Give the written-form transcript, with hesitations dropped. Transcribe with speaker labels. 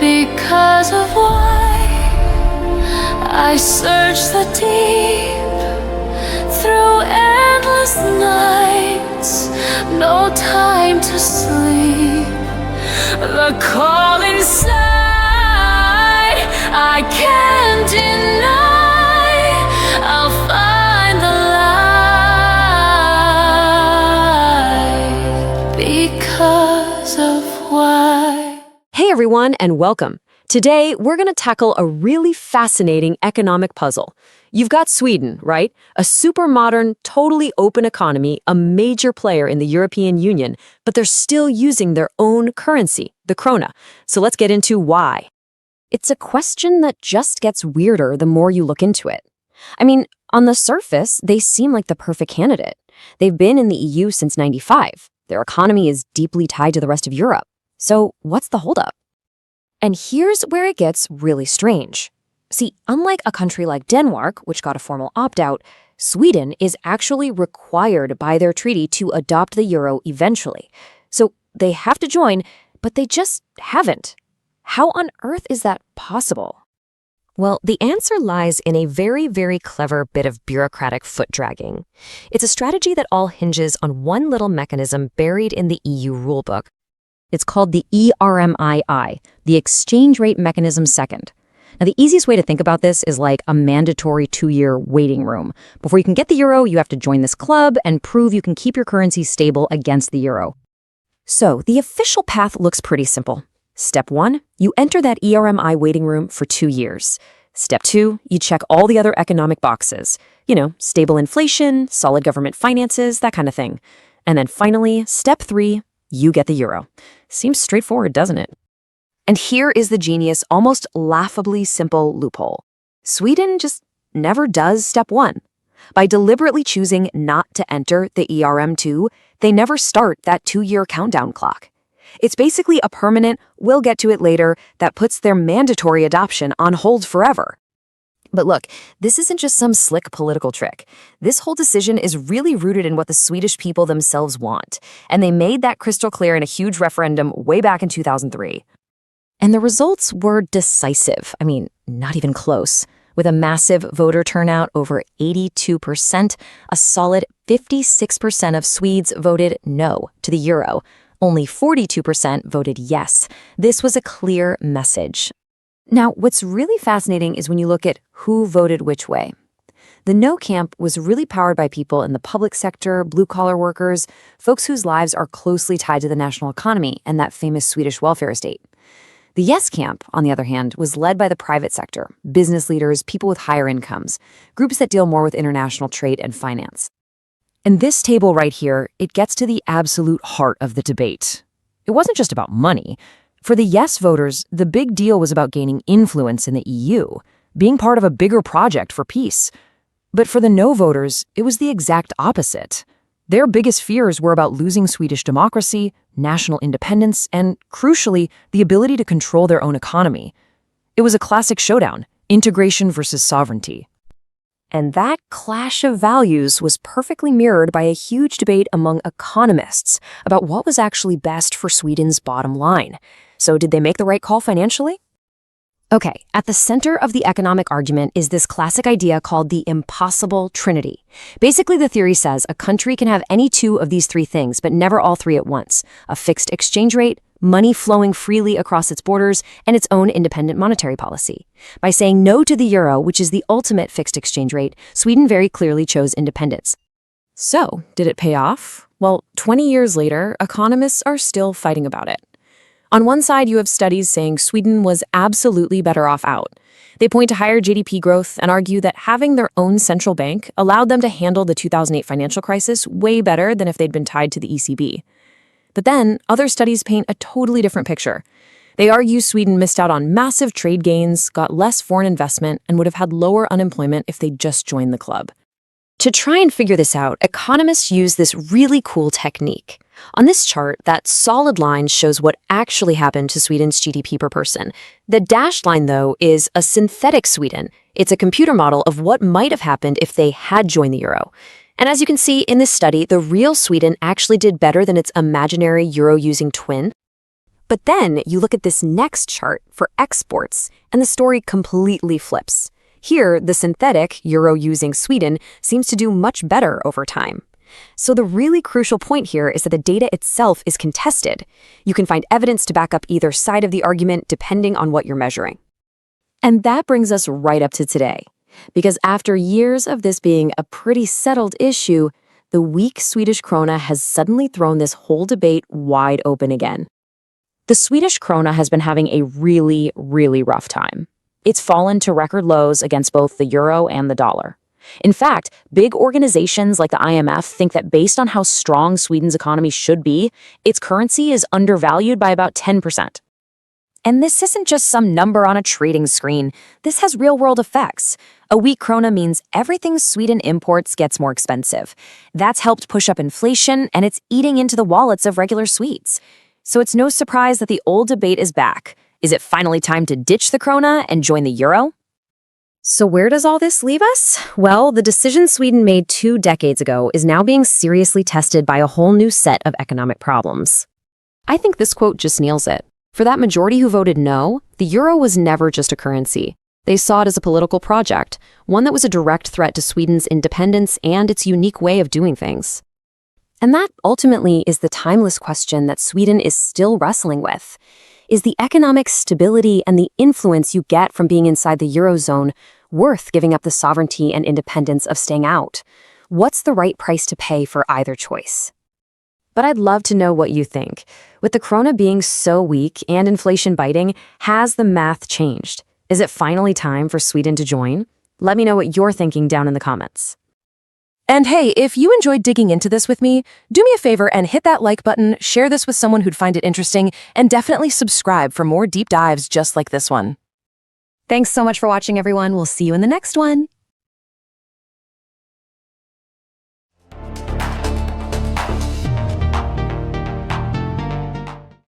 Speaker 1: Because of why I search the deep through endless nights, no time to sleep. The call inside I can't deny. I'll find the light because of why.
Speaker 2: Hey everyone, and welcome. Today, we're going to tackle a really fascinating economic puzzle. You've got Sweden, right? A super modern, totally open economy, a major player in the European Union, but they're still using their own currency, the Krona. So let's get into why. It's a question that just gets weirder the more you look into it. I mean, on the surface, they seem like the perfect candidate. They've been in the EU since '95. Their economy is deeply tied to the rest of Europe. So what's the holdup? And here's where it gets really strange. See, unlike a country like Denmark, which got a formal opt-out, Sweden is actually required by their treaty to adopt the euro eventually. So they have to join, but they just haven't. How on earth is that possible? Well, the answer lies in a very, very clever bit of bureaucratic foot-dragging. It's a strategy that all hinges on one little mechanism buried in the EU rulebook. It's called the ERM II, the Exchange Rate Mechanism Second. Now, the easiest way to think about this is like a mandatory 2-year waiting room. Before you can get the euro, you have to join this club and prove you can keep your currency stable against the euro. So, the official path looks pretty simple. Step 1, you enter that ERMI waiting room for 2 years. Step 2, you check all the other economic boxes. You know, stable inflation, solid government finances, that kind of thing. And then finally, step 3, you get the euro. Seems straightforward, doesn't it? And here is the genius, almost laughably simple loophole. Sweden just never does step 1. By deliberately choosing not to enter the ERM II, they never start that 2-year countdown clock. It's basically a permanent, we'll get to it later, that puts their mandatory adoption on hold forever. But look, this isn't just some slick political trick. This whole decision is really rooted in what the Swedish people themselves want, and they made that crystal clear in a huge referendum way back in 2003. And the results were decisive. I mean, not even close. With a massive voter turnout over 82%, a solid 56% of Swedes voted no to the euro. Only 42% voted yes. This was a clear message. Now, what's really fascinating is when you look at who voted which way. The no camp was really powered by people in the public sector, blue-collar workers, folks whose lives are closely tied to the national economy and that famous Swedish welfare state. The yes camp, on the other hand, was led by the private sector, business leaders, people with higher incomes, groups that deal more with international trade and finance. In this table right here, it gets to the absolute heart of the debate. It wasn't just about money. For the yes voters, the big deal was about gaining influence in the EU, being part of a bigger project for peace. But for the no voters, it was the exact opposite. Their biggest fears were about losing Swedish democracy, national independence, and, crucially, the ability to control their own economy. It was a classic showdown, integration versus sovereignty. And that clash of values was perfectly mirrored by a huge debate among economists about what was actually best for Sweden's bottom line. So did they make the right call financially? Okay, at the center of the economic argument is this classic idea called the impossible Trinity. Basically, the theory says a country can have any 2 of these 3 things, but never all 3 at once. A fixed exchange rate, money flowing freely across its borders, and its own independent monetary policy. By saying no to the euro, which is the ultimate fixed exchange rate, Sweden very clearly chose independence. So, did it pay off? Well, 20 years later, economists are still fighting about it. On one side, you have studies saying Sweden was absolutely better off out. They point to higher GDP growth and argue that having their own central bank allowed them to handle the 2008 financial crisis way better than if they'd been tied to the ECB. But then, other studies paint a totally different picture. They argue Sweden missed out on massive trade gains, got less foreign investment, and would have had lower unemployment if they'd just joined the club. To try and figure this out, economists use this really cool technique. On this chart, that solid line shows what actually happened to Sweden's GDP per person. The dashed line, though, is a synthetic Sweden. It's a computer model of what might have happened if they had joined the euro. And as you can see in this study, the real Sweden actually did better than its imaginary euro-using twin. But then you look at this next chart for exports, and the story completely flips. Here, the synthetic, euro-using Sweden, seems to do much better over time. So the really crucial point here is that the data itself is contested. You can find evidence to back up either side of the argument depending on what you're measuring. And that brings us right up to today. Because after years of this being a pretty settled issue, the weak Swedish krona has suddenly thrown this whole debate wide open again. The Swedish krona has been having a really, really rough time. It's fallen to record lows against both the euro and the dollar. In fact, big organizations like the IMF think that based on how strong Sweden's economy should be, its currency is undervalued by about 10%. And this isn't just some number on a trading screen. This has real-world effects. A weak krona means everything Sweden imports gets more expensive. That's helped push up inflation, and it's eating into the wallets of regular Swedes. So it's no surprise that the old debate is back. Is it finally time to ditch the krona and join the euro? So where does all this leave us? Well, the decision Sweden made 2 decades ago is now being seriously tested by a whole new set of economic problems. I think this quote just nails it. For that majority who voted no, the euro was never just a currency. They saw it as a political project, one that was a direct threat to Sweden's independence and its unique way of doing things. And that ultimately is the timeless question that Sweden is still wrestling with. Is the economic stability and the influence you get from being inside the Eurozone worth giving up the sovereignty and independence of staying out? What's the right price to pay for either choice? But I'd love to know what you think. With the krona being so weak and inflation biting, has the math changed? Is it finally time for Sweden to join? Let me know what you're thinking down in the comments.
Speaker 3: And hey, if you enjoyed digging into this with me, do me a favor and hit that like button, share this with someone who'd find it interesting, and definitely subscribe for more deep dives just like this one.
Speaker 2: Thanks so much for watching, everyone. We'll see you in the next one.